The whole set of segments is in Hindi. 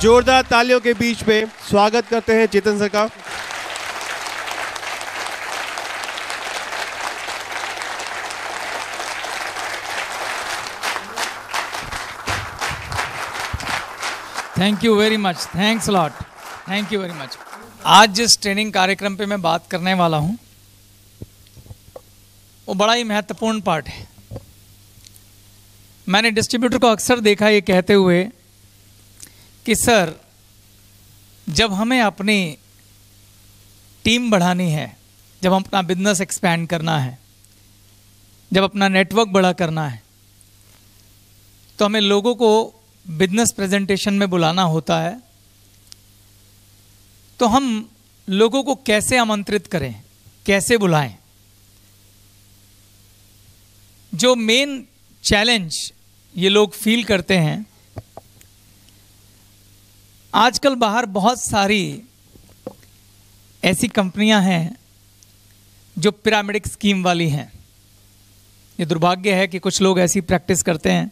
जोरदार तालियों के बीच में स्वागत करते हैं चेतन सर का। Thank you very much, thanks lot, thank you very much. आज जिस ट्रेनिंग कार्यक्रम पे मैं बात करने वाला हूं वो बड़ा ही महत्वपूर्ण पार्ट है। मैंने डिस्ट्रीब्यूटर को अक्सर देखा ये कहते हुए कि सर, जब हमें अपनी टीम बढ़ानी है, जब हम अपना बिजनेस एक्सपैंड करना है, जब अपना नेटवर्क बड़ा करना है, तो हमें लोगों को बिजनेस प्रेजेंटेशन में बुलाना होता है। तो हम लोगों को कैसे आमंत्रित करें, कैसे बुलाएं? जो मेन चैलेंज ये लोग फील करते हैं, आजकल बाहर बहुत सारी ऐसी कंपनियां हैं जो पिरामिडिक स्कीम वाली हैं। ये दुर्भाग्य है कि कुछ लोग ऐसी प्रैक्टिस करते हैं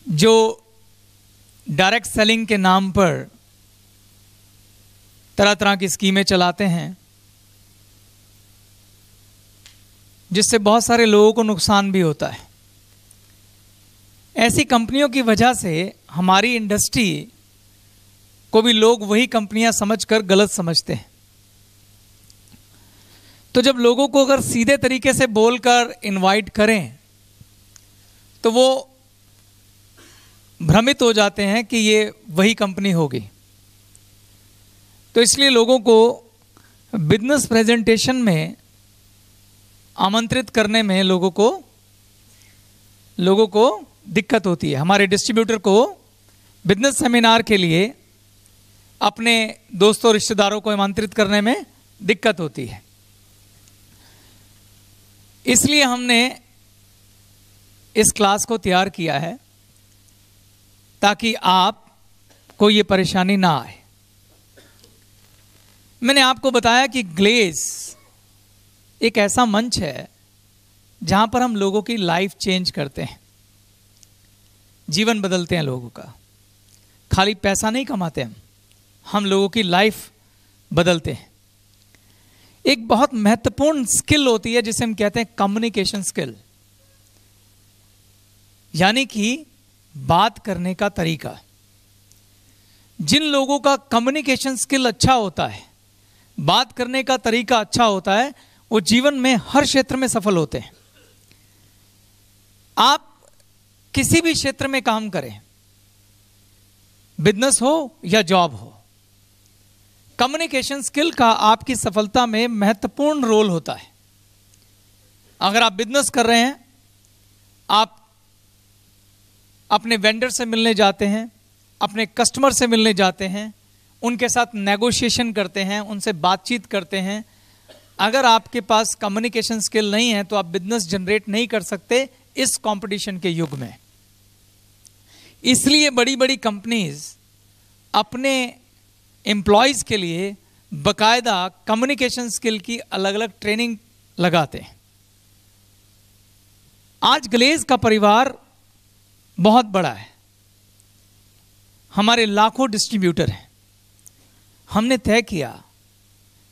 जो डायरेक्ट सेलिंग के नाम पर तरह तरह की स्कीमें चलाते हैं, जिससे बहुत सारे लोगों को नुकसान भी होता है। ऐसी कंपनियों की वजह से हमारी इंडस्ट्री को भी लोग वही कंपनियां समझकर गलत समझते हैं। तो जब लोगों को अगर सीधे तरीके से बोलकर इनवाइट करें तो वो भ्रमित हो जाते हैं कि ये वही कंपनी होगी। तो इसलिए लोगों को बिजनेस प्रेजेंटेशन में आमंत्रित करने में लोगों को दिक्कत होती है। हमारे डिस्ट्रीब्यूटर को बिजनेस सेमिनार के लिए अपने दोस्तों रिश्तेदारों को आमंत्रित करने में दिक्कत होती है। इसलिए हमने इस क्लास को तैयार किया है ताकि आपको ये परेशानी ना आए। मैंने आपको बताया कि ग्लेज एक ऐसा मंच है जहां पर हम लोगों की लाइफ चेंज करते हैं, जीवन बदलते हैं लोगों का। खाली पैसा नहीं कमाते हम लोगों की लाइफ बदलते हैं। एक बहुत महत्वपूर्ण स्किल होती है जिसे हम कहते हैं कम्युनिकेशन स्किल, यानी कि बात करने का तरीका। जिन लोगों का कम्युनिकेशन स्किल अच्छा होता है, बात करने का तरीका अच्छा होता है, वो जीवन में हर क्षेत्र में सफल होते हैं। आप किसी भी क्षेत्र में काम करें, बिजनेस हो या जॉब हो, कम्युनिकेशन स्किल का आपकी सफलता में महत्वपूर्ण रोल होता है। अगर आप बिजनेस कर रहे हैं, आप अपने वेंडर से मिलने जाते हैं, अपने कस्टमर से मिलने जाते हैं, उनके साथ नेगोशिएशन करते हैं, उनसे बातचीत करते हैं। अगर आपके पास कम्युनिकेशन स्किल नहीं है तो आप बिजनेस जनरेट नहीं कर सकते इस कंपटीशन के युग में। इसलिए बड़ी बड़ी कंपनीज अपने एम्प्लॉयज के लिए बकायदा कम्युनिकेशन स्किल की अलग अलग ट्रेनिंग लगाते हैं। आज ग्लेज का परिवार बहुत बड़ा है, हमारे लाखों डिस्ट्रीब्यूटर हैं। हमने तय किया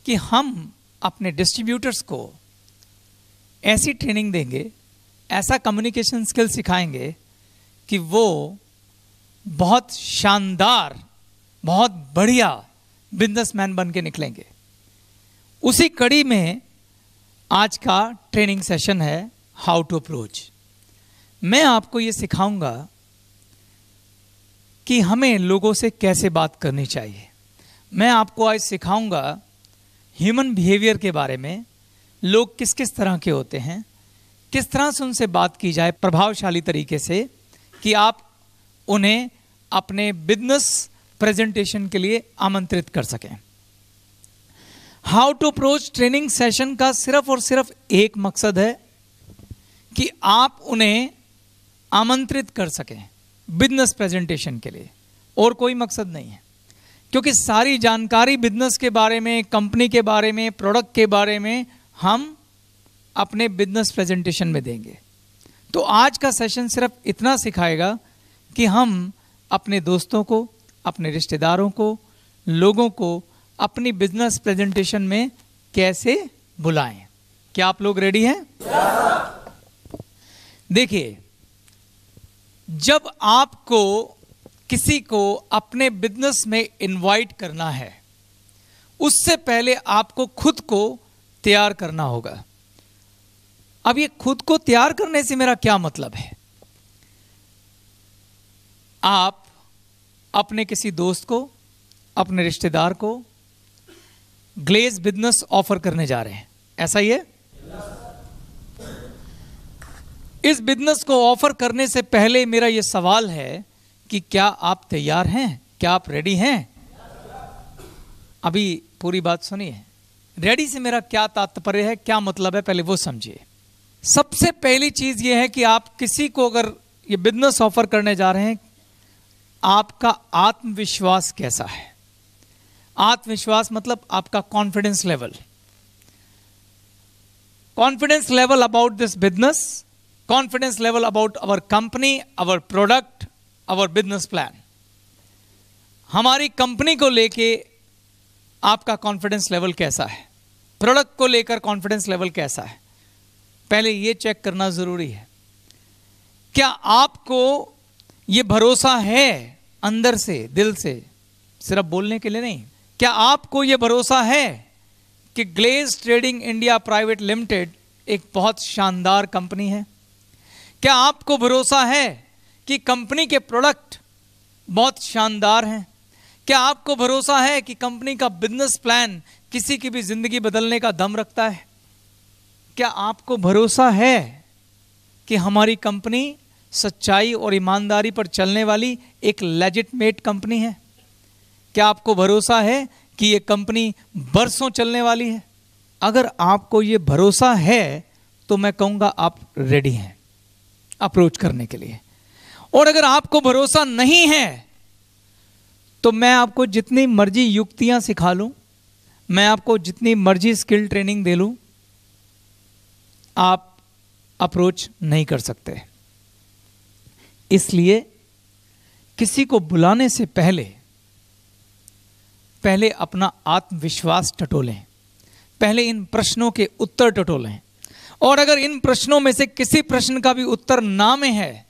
कि हम अपने डिस्ट्रीब्यूटर्स को ऐसी ट्रेनिंग देंगे, ऐसा कम्युनिकेशन स्किल सिखाएंगे कि वो बहुत शानदार, बहुत बढ़िया बिजनेसमैन बन के निकलेंगे। उसी कड़ी में आज का ट्रेनिंग सेशन है हाउ टू अप्रोच। मैं आपको ये सिखाऊंगा कि हमें लोगों से कैसे बात करनी चाहिए। मैं आपको आज सिखाऊंगा ह्यूमन बिहेवियर के बारे में, लोग किस किस तरह के होते हैं, किस तरह से उनसे बात की जाए प्रभावशाली तरीके से कि आप उन्हें अपने बिजनेस प्रेजेंटेशन के लिए आमंत्रित कर सकें। How to approach training session का सिर्फ और सिर्फ एक मकसद है कि आप उन्हें आमंत्रित कर सकें बिजनेस प्रेजेंटेशन के लिए, और कोई मकसद नहीं है। क्योंकि सारी जानकारी बिजनेस के बारे में, कंपनी के बारे में, प्रोडक्ट के बारे में हम अपने बिजनेस प्रेजेंटेशन में देंगे। तो आज का सेशन सिर्फ इतना सिखाएगा कि हम अपने दोस्तों को, अपने रिश्तेदारों को, लोगों को अपनी बिजनेस प्रेजेंटेशन में कैसे बुलाएं। क्या आप लोग रेडी हैं? देखिए, जब आपको किसी को अपने बिजनेस में इनवाइट करना है, उससे पहले आपको खुद को तैयार करना होगा। अब ये खुद को तैयार करने से मेरा क्या मतलब है? आप अपने किसी दोस्त को, अपने रिश्तेदार को ग्लेज बिजनेस ऑफर करने जा रहे हैं, ऐसा ही है? इस बिजनेस को ऑफर करने से पहले मेरा यह सवाल है कि क्या आप तैयार हैं? क्या आप रेडी हैं? अभी पूरी बात सुनिए। रेडी से मेरा क्या तात्पर्य है, क्या मतलब है, पहले वो समझिए। सबसे पहली चीज यह है कि आप किसी को अगर ये बिजनेस ऑफर करने जा रहे हैं, आपका आत्मविश्वास कैसा है? आत्मविश्वास मतलब आपका confidence level. Confidence level about this business, confidence level about our company, our product, our business plan. हमारी कंपनी को लेके आपका कॉन्फिडेंस लेवल कैसा है? प्रोडक्ट को लेकर कॉन्फिडेंस लेवल कैसा है? पहले ये चेक करना जरूरी है। क्या आपको ये भरोसा है अंदर से, दिल से, सिर्फ बोलने के लिए नहीं? क्या आपको ये भरोसा है कि Glaze Trading India Private Limited एक बहुत शानदार कंपनी है? क्या आपको भरोसा है कि कंपनी के प्रोडक्ट बहुत शानदार हैं? क्या आपको भरोसा है कि कंपनी का बिजनेस प्लान किसी की भी जिंदगी बदलने का दम रखता है? क्या आपको भरोसा है कि हमारी कंपनी सच्चाई और ईमानदारी पर चलने वाली एक लेजिटमेट कंपनी है? क्या आपको भरोसा है कि यह कंपनी बरसों चलने वाली है? अगर आपको यह भरोसा है तो मैं कहूंगा आप रेडी हैं अप्रोच करने के लिए। और अगर आपको भरोसा नहीं है तो मैं आपको जितनी मर्जी युक्तियां सिखा लूं, मैं आपको जितनी मर्जी स्किल ट्रेनिंग दे लूं, आप अप्रोच नहीं कर सकते। इसलिए किसी को बुलाने से पहले अपना आत्मविश्वास टटोलें, पहले इन प्रश्नों के उत्तर टटोलें। और अगर इन प्रश्नों में से किसी प्रश्न का भी उत्तर ना में है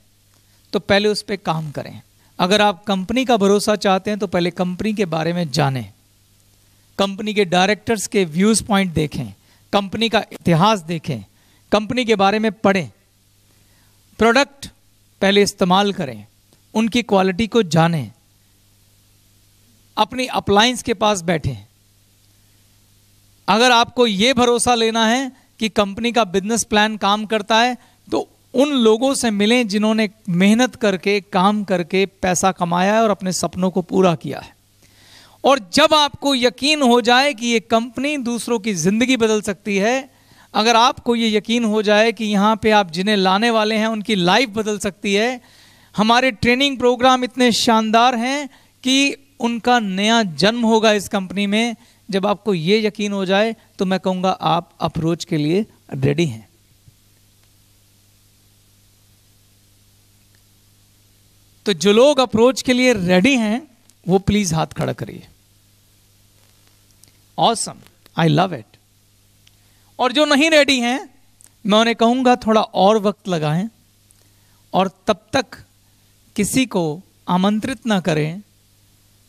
तो पहले उस पर काम करें। अगर आप कंपनी का भरोसा चाहते हैं तो पहले कंपनी के बारे में जानें, कंपनी के डायरेक्टर्स के व्यूज पॉइंट देखें, कंपनी का इतिहास देखें, कंपनी के बारे में पढ़ें, प्रोडक्ट पहले इस्तेमाल करें, उनकी क्वालिटी को जानें, अपनी अप्लायंस के पास बैठें। अगर आपको यह भरोसा लेना है कि कंपनी का बिजनेस प्लान काम करता है तो उन लोगों से मिलें जिन्होंने मेहनत करके, काम करके पैसा कमाया है और अपने सपनों को पूरा किया है। और जब आपको यकीन हो जाए कि ये कंपनी दूसरों की जिंदगी बदल सकती है, अगर आपको ये यकीन हो जाए कि यहाँ पे आप जिन्हें लाने वाले हैं उनकी लाइफ बदल सकती है, हमारे ट्रेनिंग प्रोग्राम इतने शानदार हैं कि उनका नया जन्म होगा इस कंपनी में, जब आपको ये यकीन हो जाए तो मैं कहूँगा आप अप्रोच के लिए रेडी हैं। तो जो लोग अप्रोच के लिए रेडी हैं वो प्लीज हाथ खड़ा करिए। Awesome, I love it. और जो नहीं रेडी हैं मैं उन्हें कहूंगा थोड़ा और वक्त लगाएं और तब तक किसी को आमंत्रित ना करें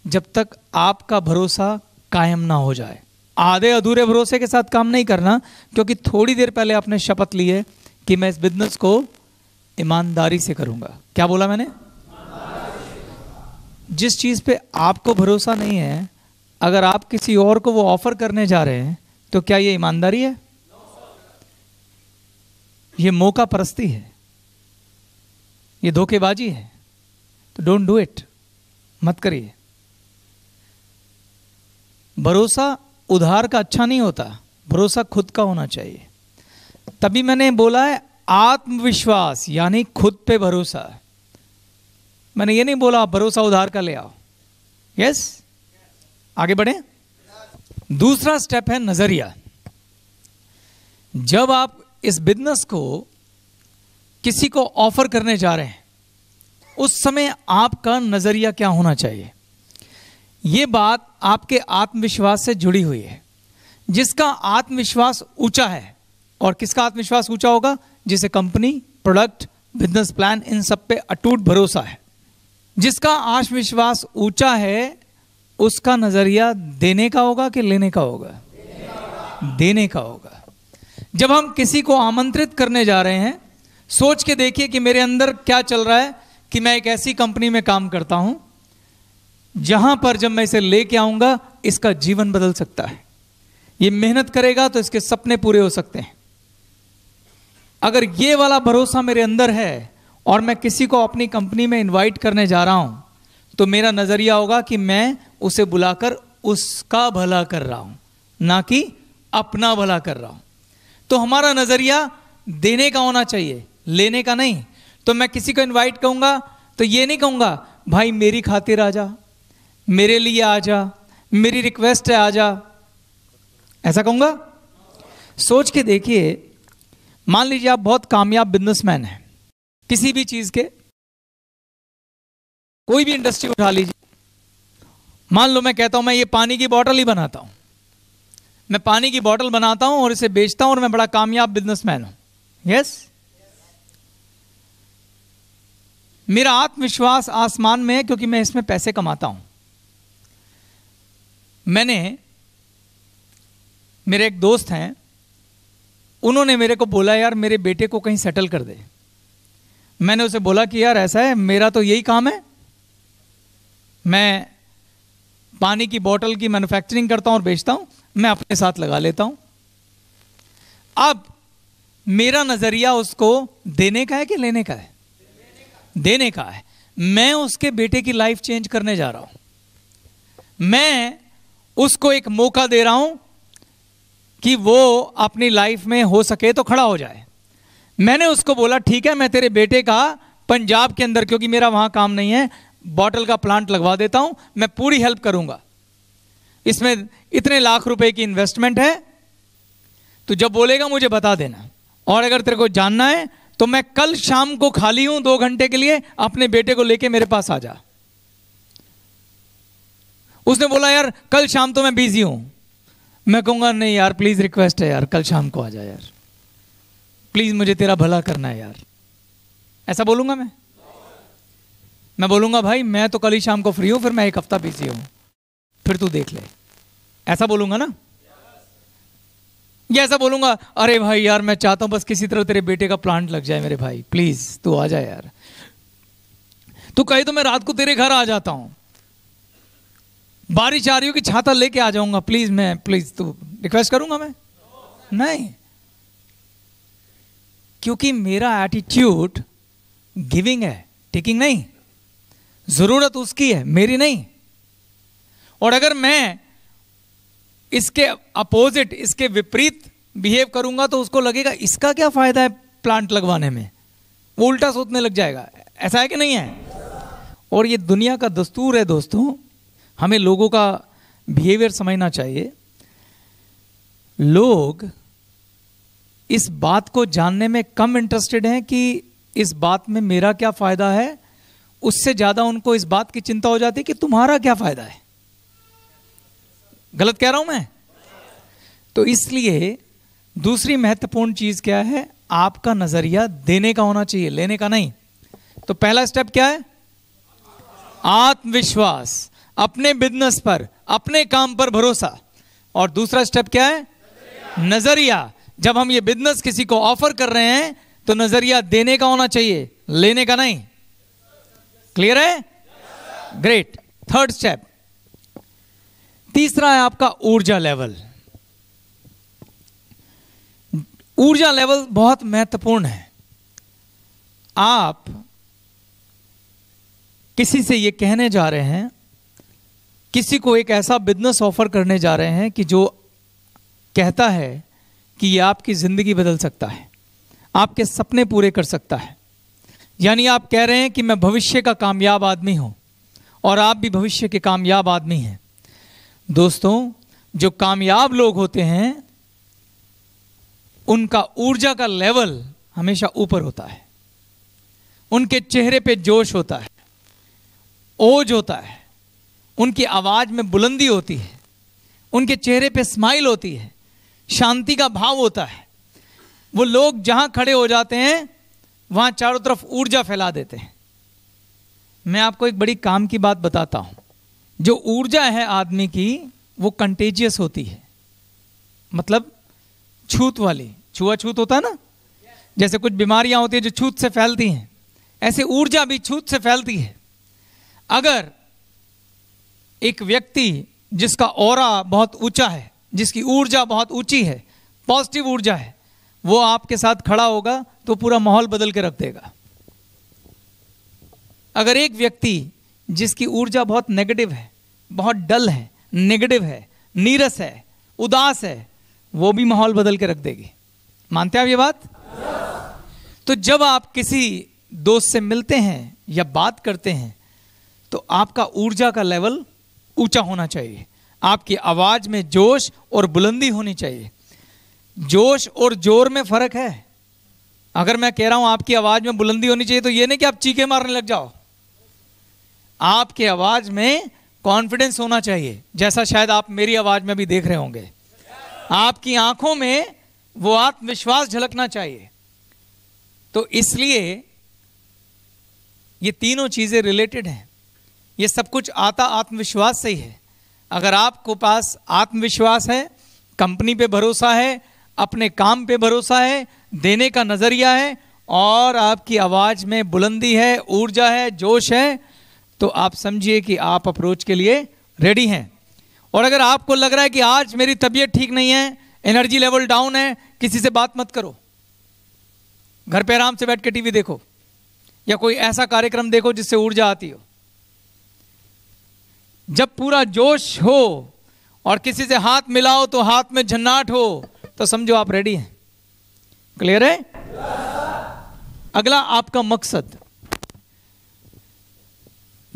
जब तक आपका भरोसा कायम ना हो जाए। आधे अधूरे भरोसे के साथ काम नहीं करना, क्योंकि थोड़ी देर पहले आपने शपथ ली है कि मैं इस बिजनेस को ईमानदारी से करूंगा। क्या बोला मैंने? जिस चीज पे आपको भरोसा नहीं है, अगर आप किसी और को वो ऑफर करने जा रहे हैं तो क्या ये ईमानदारी है? ये मौका परस्ती है, ये धोखेबाजी है। तो डोंट डू इट, मत करिए। भरोसा उधार का अच्छा नहीं होता, भरोसा खुद का होना चाहिए। तभी मैंने बोला है आत्मविश्वास यानी खुद पे भरोसा। मैंने ये नहीं बोला भरोसा उधार का ले आओ। यस, आगे बढ़े। दूसरा स्टेप है नजरिया। जब आप इस बिजनेस को किसी को ऑफर करने जा रहे हैं उस समय आपका नजरिया क्या होना चाहिए? ये बात आपके आत्मविश्वास से जुड़ी हुई है। जिसका आत्मविश्वास ऊंचा है, और किसका आत्मविश्वास ऊंचा होगा? जिसे कंपनी, प्रोडक्ट, बिजनेस प्लान, इन सब पे अटूट भरोसा है। जिसका आत्मविश्वास ऊंचा है उसका नजरिया देने का होगा कि लेने का होगा? देने का होगा। जब हम किसी को आमंत्रित करने जा रहे हैं, सोच के देखिए कि मेरे अंदर क्या चल रहा है कि मैं एक ऐसी कंपनी में काम करता हूं जहां पर जब मैं इसे लेके आऊंगा इसका जीवन बदल सकता है। ये मेहनत करेगा तो इसके सपने पूरे हो सकते हैं। अगर ये वाला भरोसा मेरे अंदर है और मैं किसी को अपनी कंपनी में इनवाइट करने जा रहा हूं, तो मेरा नजरिया होगा कि मैं उसे बुलाकर उसका भला कर रहा हूं, ना कि अपना भला कर रहा हूं। तो हमारा नजरिया देने का होना चाहिए, लेने का नहीं। तो मैं किसी को इनवाइट करूंगा तो ये नहीं कहूंगा भाई मेरी खातिर आ जा, मेरे लिए आ जा, मेरी रिक्वेस्ट है आ जा, ऐसा कहूंगा? सोच के देखिए, मान लीजिए आप बहुत कामयाब बिजनेसमैन हैं किसी भी चीज के, कोई भी इंडस्ट्री उठा लीजिए। मान लो मैं कहता हूं मैं ये पानी की बोतल ही बनाता हूं, मैं पानी की बोतल बनाता हूं और इसे बेचता हूं और मैं बड़ा कामयाब बिजनेसमैन हूं। यस, मेरा आत्मविश्वास आसमान में है क्योंकि मैं इसमें पैसे कमाता हूं। मेरे एक दोस्त हैं, उन्होंने मेरे को बोला यार मेरे बेटे को कहीं सेटल कर दे। मैंने उसे बोला कि यार ऐसा है, मेरा तो यही काम है, मैं पानी की बोतल की मैन्युफैक्चरिंग करता हूं और बेचता हूं, मैं अपने साथ लगा लेता हूं। अब मेरा नजरिया उसको देने का है कि लेने का है? देने का है। मैं उसके बेटे की लाइफ चेंज करने जा रहा हूं। मैं उसको एक मौका दे रहा हूं कि वो अपनी लाइफ में हो सके तो खड़ा हो जाए। मैंने उसको बोला ठीक है, मैं तेरे बेटे का पंजाब के अंदर, क्योंकि मेरा वहां काम नहीं है, बॉटल का प्लांट लगवा देता हूं, मैं पूरी हेल्प करूंगा, इसमें इतने लाख रुपए की इन्वेस्टमेंट है, तो जब बोलेगा मुझे बता देना। और अगर तेरे को जानना है तो मैं कल शाम को खाली हूं 2 घंटे के लिए, अपने बेटे को लेके मेरे पास आ जा। उसने बोला यार कल शाम तो मैं बिजी हूं। मैं कहूंगा नहीं यार प्लीज रिक्वेस्ट है यार, कल शाम को आ जा यार, प्लीज मुझे तेरा भला करना है यार। ऐसा बोलूंगा मैं बोलूंगा भाई मैं तो कल ही शाम को फ्री हूं, फिर मैं 1 हफ्ता बिजी हूं, फिर तू देख ले। ऐसा बोलूंगा ना? या ऐसा बोलूंगा अरे भाई यार मैं चाहता हूं बस किसी तरह तेरे बेटे का प्लांट लग जाए मेरे भाई, प्लीज तू आ जा यार, तू कहे तो मैं रात को तेरे घर आ जाता हूं, बारिश आ रही हो कि छाता लेके आ जाऊंगा, प्लीज तू रिक्वेस्ट करूंगा मैं? नहीं, क्योंकि मेरा एटीट्यूड गिविंग है, टेकिंग नहीं। जरूरत उसकी है, मेरी नहीं। और अगर मैं इसके अपोजिट, इसके विपरीत बिहेव करूंगा तो उसको लगेगा इसका क्या फायदा है प्लांट लगवाने में, वो उल्टा सोचने लग जाएगा। ऐसा है कि नहीं है? और ये दुनिया का दस्तूर है दोस्तों, हमें लोगों का बिहेवियर समझना चाहिए। लोग इस बात को जानने में कम इंटरेस्टेड हैं कि इस बात में मेरा क्या फायदा है, उससे ज्यादा उनको इस बात की चिंता हो जाती है कि तुम्हारा क्या फायदा है। गलत कह रहा हूं मैं? तो इसलिए दूसरी महत्वपूर्ण चीज क्या है? आपका नजरिया देने का होना चाहिए, लेने का नहीं। तो पहला स्टेप क्या है? आत्मविश्वास, अपने बिजनेस पर, अपने काम पर भरोसा। और दूसरा स्टेप क्या है? नजरिया। जब हम ये बिजनेस किसी को ऑफर कर रहे हैं तो नजरिया देने का होना चाहिए, लेने का नहीं। क्लियर है? ग्रेट। थर्ड स्टेप, तीसरा है आपका ऊर्जा लेवल। ऊर्जा लेवल बहुत महत्वपूर्ण है। आप किसी से ये कहने जा रहे हैं, किसी को एक ऐसा बिजनेस ऑफर करने जा रहे हैं कि जो कहता है कि ये आपकी जिंदगी बदल सकता है, आपके सपने पूरे कर सकता है। यानी आप कह रहे हैं कि मैं भविष्य का कामयाब आदमी हूं और आप भी भविष्य के कामयाब आदमी हैं। दोस्तों, जो कामयाब लोग होते हैं उनका ऊर्जा का लेवल हमेशा ऊपर होता है। उनके चेहरे पे जोश होता है, ओज होता है, उनकी आवाज में बुलंदी होती है, उनके चेहरे पे स्माइल होती है, शांति का भाव होता है। वो लोग जहां खड़े हो जाते हैं वहां चारों तरफ ऊर्जा फैला देते हैं। मैं आपको एक बड़ी काम की बात बताता हूं। जो ऊर्जा है आदमी की वो कंटेजियस होती है, मतलब छूत वाली, छुआछूत होता है ना, जैसे कुछ बीमारियां होती है जो छूत से फैलती हैं, ऐसे ऊर्जा भी छूत से फैलती है। अगर एक व्यक्ति जिसका ऑरा बहुत ऊंचा है, जिसकी ऊर्जा बहुत ऊंची है, पॉजिटिव ऊर्जा है, वो आपके साथ खड़ा होगा तो पूरा माहौल बदल के रख देगा। अगर एक व्यक्ति जिसकी ऊर्जा बहुत नेगेटिव है, बहुत डल है, नेगेटिव है, नीरस है, उदास है, वो भी माहौल बदल के रख देगी। मानते हैं आप ये बात? तो जब आप किसी दोस्त से मिलते हैं या बात करते हैं तो आपका ऊर्जा का लेवल ऊंचा होना चाहिए, आपकी आवाज में जोश और बुलंदी होनी चाहिए। जोश और जोर में फर्क है। अगर मैं कह रहा हूं आपकी आवाज में बुलंदी होनी चाहिए तो ये नहीं कि आप चीखे मारने लग जाओ। आपकी आवाज में कॉन्फिडेंस होना चाहिए, जैसा शायद आप मेरी आवाज में भी देख रहे होंगे। आपकी आंखों में वो आत्मविश्वास झलकना चाहिए। तो इसलिए ये तीनों चीजें रिलेटेड हैं। ये सब कुछ आता आत्मविश्वास से ही है। अगर आपको पास आत्मविश्वास है, कंपनी पे भरोसा है, अपने काम पे भरोसा है, देने का नजरिया है और आपकी आवाज में बुलंदी है, ऊर्जा है, जोश है, तो आप समझिए कि आप अप्रोच के लिए रेडी हैं। और अगर आपको लग रहा है कि आज मेरी तबीयत ठीक नहीं है, एनर्जी लेवल डाउन है, किसी से बात मत करो। घर पे आराम से बैठ के टीवी देखो या कोई ऐसा कार्यक्रम देखो जिससे ऊर्जा आती हो। जब पूरा जोश हो और किसी से हाथ मिलाओ तो हाथ में झन्नाट हो तो समझो आप रेडी हैं। क्लियर है? अगला आपका मकसद।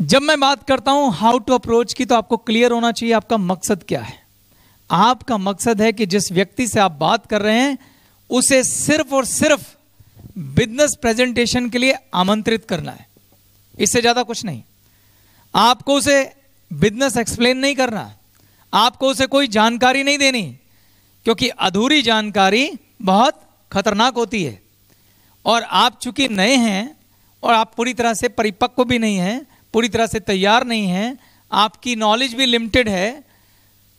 जब मैं बात करता हूं हाउ टू अप्रोच की तो आपको क्लियर होना चाहिए आपका मकसद क्या है। आपका मकसद है कि जिस व्यक्ति से आप बात कर रहे हैं उसे सिर्फ और सिर्फ बिजनेस प्रेजेंटेशन के लिए आमंत्रित करना है, इससे ज्यादा कुछ नहीं। आपको उसे बिजनेस एक्सप्लेन नहीं करना, आपको उसे कोई जानकारी नहीं देनी, क्योंकि अधूरी जानकारी बहुत खतरनाक होती है। और आप चूंकि नए हैं और आप पूरी तरह से परिपक्व भी नहीं हैं, पूरी तरह से तैयार नहीं हैं, आपकी नॉलेज भी लिमिटेड है,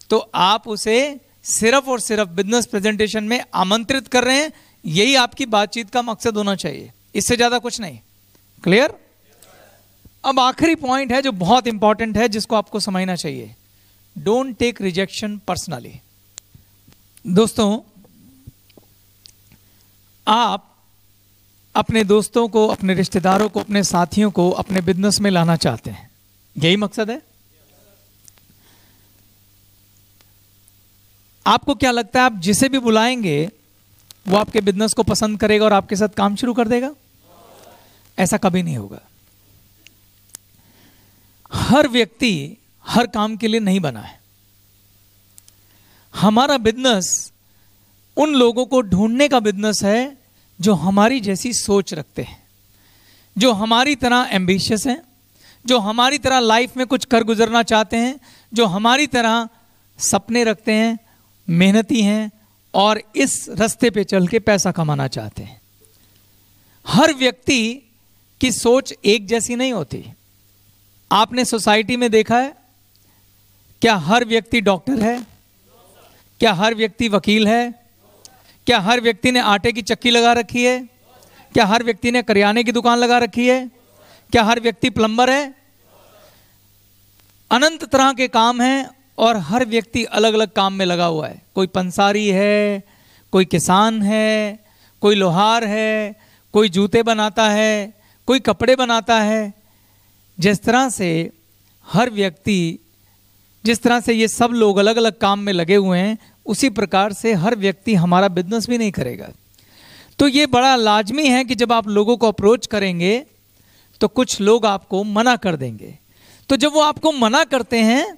तो आप उसे सिर्फ और सिर्फ बिजनेस प्रेजेंटेशन में आमंत्रित कर रहे हैं। यही आपकी बातचीत का मकसद होना चाहिए, इससे ज्यादा कुछ नहीं। क्लियर? अब आखिरी पॉइंट है जो बहुत इंपॉर्टेंट है, जिसको आपको समझना चाहिए। Don't take rejection personally. दोस्तों, आप अपने दोस्तों को, अपने रिश्तेदारों को, अपने साथियों को अपने बिजनेस में लाना चाहते हैं, यही मकसद है। आपको क्या लगता है आप जिसे भी बुलाएंगे वो आपके बिजनेस को पसंद करेगा और आपके साथ काम शुरू कर देगा? ऐसा कभी नहीं होगा। हर व्यक्ति हर काम के लिए नहीं बना है। हमारा बिजनेस उन लोगों को ढूंढने का बिजनेस है जो हमारी जैसी सोच रखते हैं, जो हमारी तरह एम्बिशियस हैं, जो हमारी तरह लाइफ में कुछ कर गुजरना चाहते हैं, जो हमारी तरह सपने रखते हैं, मेहनती हैं और इस रास्ते पे चल के पैसा कमाना चाहते हैं। हर व्यक्ति की सोच एक जैसी नहीं होती। आपने सोसाइटी में देखा है, क्या हर व्यक्ति डॉक्टर है? क्या हर व्यक्ति वकील है? क्या हर व्यक्ति ने आटे की चक्की लगा रखी है? क्या हर व्यक्ति ने करियाने की दुकान लगा रखी है? क्या हर व्यक्ति प्लम्बर है? अनंत तरह के काम हैं और हर व्यक्ति अलग अलग काम में लगा हुआ है। कोई पंसारी है, कोई किसान है, कोई लोहार है, कोई जूते बनाता है, कोई कपड़े बनाता है। जिस तरह से हर व्यक्ति, जिस तरह से ये सब लोग अलग अलग काम में लगे हुए हैं, उसी प्रकार से हर व्यक्ति हमारा बिजनेस भी नहीं करेगा। तो ये बड़ा लाजमी है कि जब आप लोगों को अप्रोच करेंगे तो कुछ लोग आपको मना कर देंगे। तो जब वो आपको मना करते हैं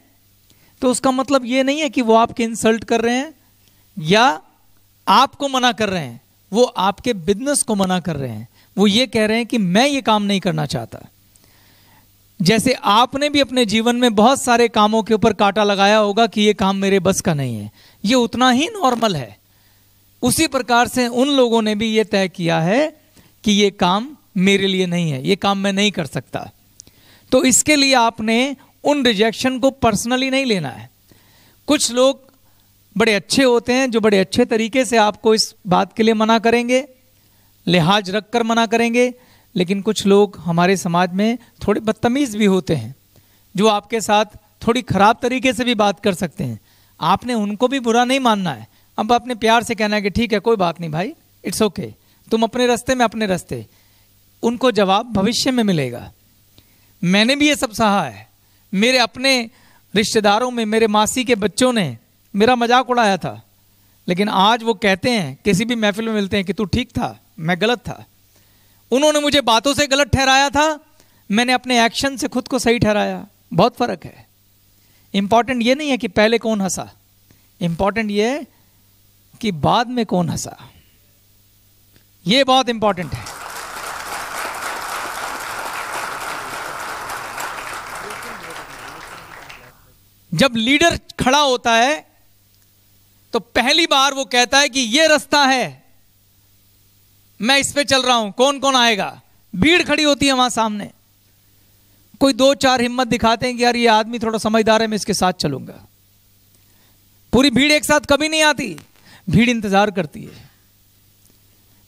तो उसका मतलब ये नहीं है कि वो आपकी इंसल्ट कर रहे हैं या आपको मना कर रहे हैं। वो आपके बिजनेस को मना कर रहे हैं। वो ये कह रहे हैं कि मैं ये काम नहीं करना चाहता। जैसे आपने भी अपने जीवन में बहुत सारे कामों के ऊपर कांटा लगाया होगा कि ये काम मेरे बस का नहीं है, ये उतना ही नॉर्मल है। उसी प्रकार से उन लोगों ने भी ये तय किया है कि ये काम मेरे लिए नहीं है, ये काम मैं नहीं कर सकता। तो इसके लिए आपने उन रिजेक्शन को पर्सनली नहीं लेना है। कुछ लोग बड़े अच्छे होते हैं जो बड़े अच्छे तरीके से आपको इस बात के लिए मना करेंगे, लिहाज रखकर मना करेंगे। लेकिन कुछ लोग हमारे समाज में थोड़े बदतमीज भी होते हैं जो आपके साथ थोड़ी खराब तरीके से भी बात कर सकते हैं। आपने उनको भी बुरा नहीं मानना है। अब आपने प्यार से कहना है कि ठीक है, कोई बात नहीं भाई, इट्स ओके, तुम अपने रास्ते में अपने रास्ते। उनको जवाब भविष्य में मिलेगा। मैंने भी ये सब सहा है। मेरे अपने रिश्तेदारों में मेरे मासी के बच्चों ने मेरा मजाक उड़ाया था, लेकिन आज वो कहते हैं, किसी भी महफिल में मिलते हैं, कि तू ठीक था, मैं गलत था। उन्होंने मुझे बातों से गलत ठहराया था, मैंने अपने एक्शन से खुद को सही ठहराया। बहुत फर्क है। इंपॉर्टेंट ये नहीं है कि पहले कौन हंसा, इंपॉर्टेंट ये है कि बाद में कौन हंसा। ये बहुत इंपॉर्टेंट है। जब लीडर खड़ा होता है तो पहली बार वो कहता है कि ये रास्ता है, मैं इस पे चल रहा हूं, कौन कौन आएगा। भीड़ खड़ी होती है वहां सामने, कोई दो चार हिम्मत दिखाते हैं कि यार ये आदमी थोड़ा समझदार है, मैं इसके साथ चलूंगा। पूरी भीड़ एक साथ कभी नहीं आती। भीड़ इंतजार करती है,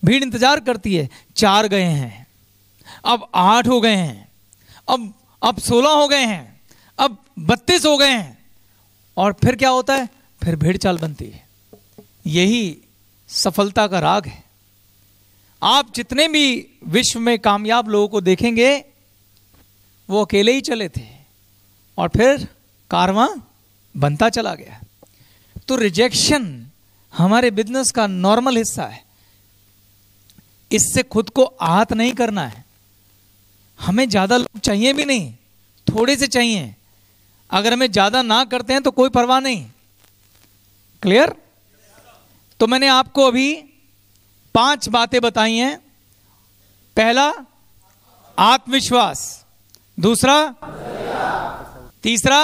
भीड़ इंतजार करती है। 4 गए हैं, अब 8 हो गए हैं, अब 16 हो गए हैं, अब 32 हो गए हैं। और फिर क्या होता है? फिर भेड़ चाल बनती है। यही सफलता का राग है। आप जितने भी विश्व में कामयाब लोगों को देखेंगे, वो अकेले ही चले थे और फिर कारवां बनता चला गया। तो रिजेक्शन हमारे बिजनेस का नॉर्मल हिस्सा है। इससे खुद को आहत नहीं करना है। हमें ज्यादा लोग चाहिए भी नहीं, थोड़े से चाहिए। अगर हमें ज्यादा ना करते हैं तो कोई परवाह नहीं। क्लियर? तो मैंने आपको अभी 5 बातें बताई हैं। पहला, आत्मविश्वास। दूसरा, तीसरा,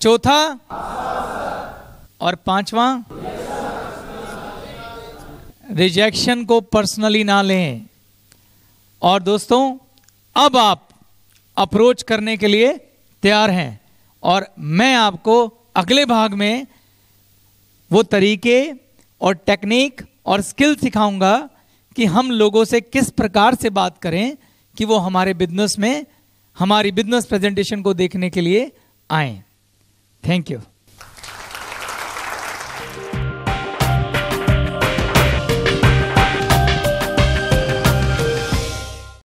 चौथा और 5वां, रिजेक्शन को पर्सनली ना लें। और दोस्तों, अब आप अप्रोच करने के लिए तैयार हैं और मैं आपको अगले भाग में वो तरीके और टेक्निक और स्किल सिखाऊंगा कि हम लोगों से किस प्रकार से बात करें कि वो हमारे बिजनेस में हमारी बिजनेस प्रेजेंटेशन को देखने के लिए आएं। Thank you.